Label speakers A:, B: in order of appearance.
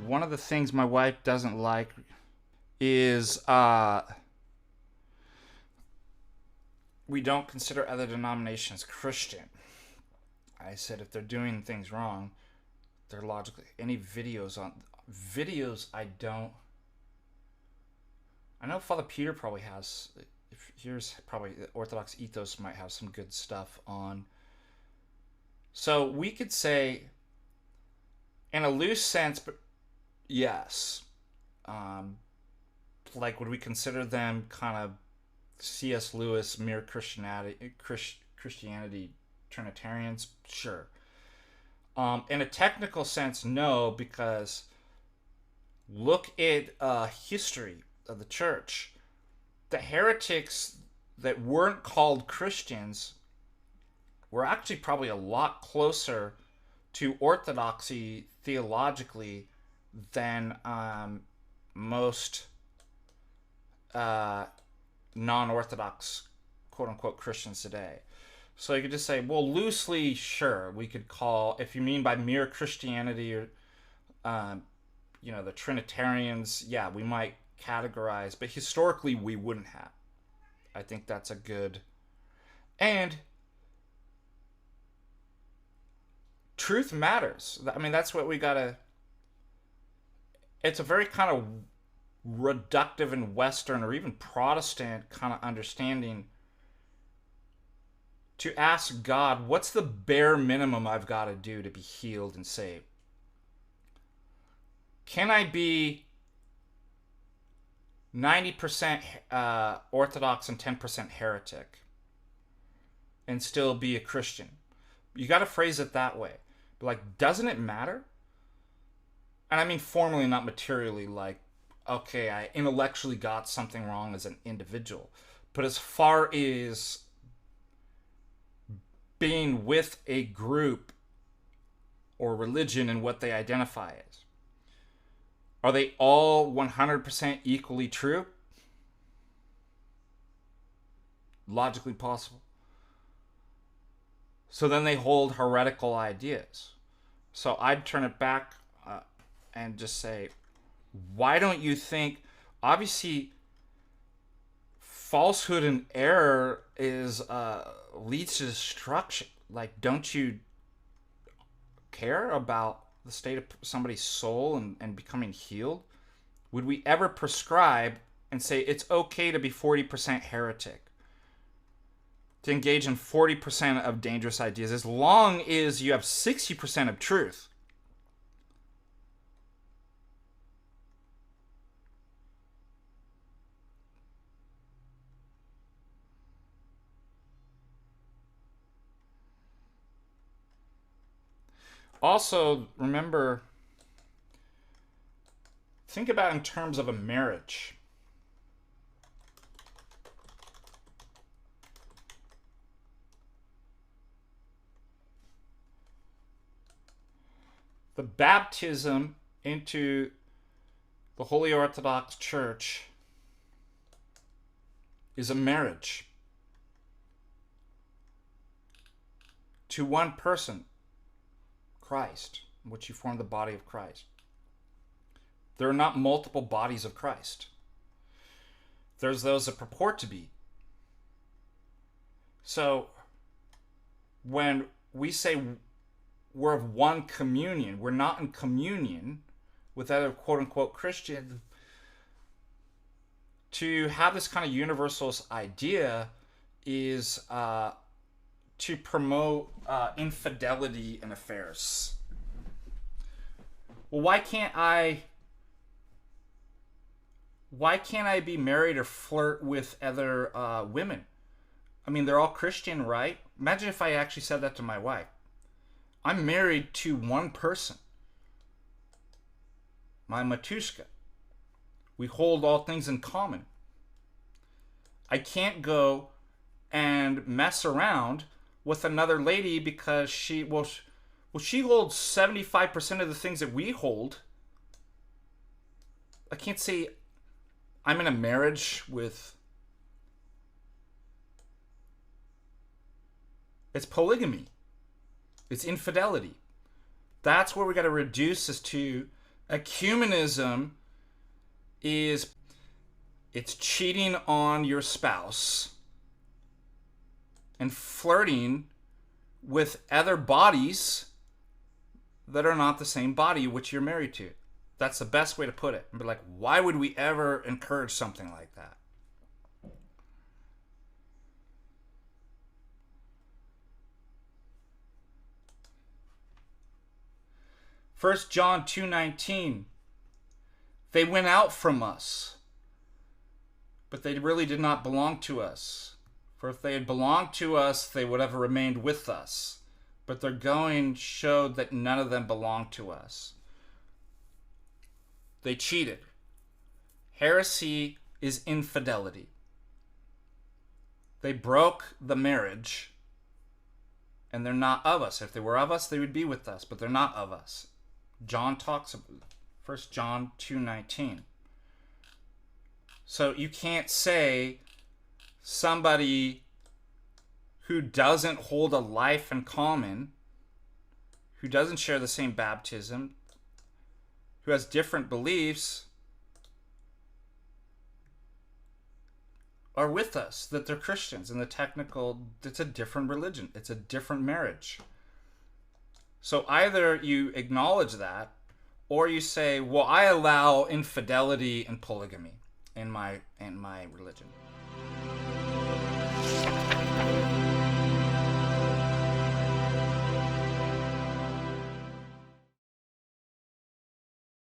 A: one of the things my wife doesn't like is we don't consider other denominations Christian. I said if they're doing things wrong, they're logically any videos. I know Father Peter probably has. Here's probably the Orthodox Ethos might have some good stuff on. So we could say, in a loose sense, but yes, like would we consider them kind of C.S. Lewis mere Christianity Trinitarians? Sure. In a technical sense, no, because look at history of the church. The heretics that weren't called Christians were actually probably a lot closer to orthodoxy theologically than most non-orthodox quote-unquote Christians today. So you could just say, well, loosely, sure, we could call, if you mean by mere Christianity or the Trinitarians, yeah, we might categorize, but historically we wouldn't have. I think that's a good. And truth matters. I mean, that's what we gotta. It's a very kind of reductive and Western or even Protestant kind of understanding to ask God, what's the bare minimum I've got to do to be healed and saved? Can I be 90% Orthodox and 10% heretic and still be a Christian? You got to phrase it that way. But like, doesn't it matter? And I mean formally, not materially, like, okay, I intellectually got something wrong as an individual. But as far as being with a group or religion and what they identify as, are they all 100% equally true? Logically possible. So then they hold heretical ideas. So I'd turn it back and just say, why don't you think, obviously, falsehood and error is leads to destruction. Like, don't you care about the state of somebody's soul and becoming healed? Would we ever prescribe and say it's okay to be 40% heretic, to engage in 40% of dangerous ideas, as long as you have 60% of truth? Also, remember, think about in terms of a marriage. The baptism into the Holy Orthodox Church is a marriage to one person, Christ, in which you form the body of Christ. There are not multiple bodies of Christ. There's those that purport to be. So when we say we're of one communion, we're not in communion with other quote-unquote Christians. To have this kind of universalist idea is to promote infidelity in affairs. Well, why can't I be married or flirt with other women? I mean, they're all Christian, right? Imagine if I actually said that to my wife. I'm married to one person, my Matushka. We hold all things in common. I can't go and mess around with another lady because she holds 75% of the things that we hold. I can't say I'm in a marriage with. It's polygamy. It's infidelity. That's where we got to reduce this to Ecumenism it's cheating on your spouse and flirting with other bodies that are not the same body which you're married to. That's the best way to put it. And be like, why would we ever encourage something like that? First John 2:19. They went out from us, but they really did not belong to us. For if they had belonged to us, they would have remained with us. But their going showed that none of them belonged to us. They cheated. Heresy is infidelity. They broke the marriage, and they're not of us. If they were of us, they would be with us, but they're not of us. John talks about 1 John 2:19. So you can't say somebody who doesn't hold a life in common, who doesn't share the same baptism, who has different beliefs, are with us, that they're Christians. In the technical, it's a different religion. It's a different marriage. So either you acknowledge that, or you say, well, I allow infidelity and polygamy in my religion.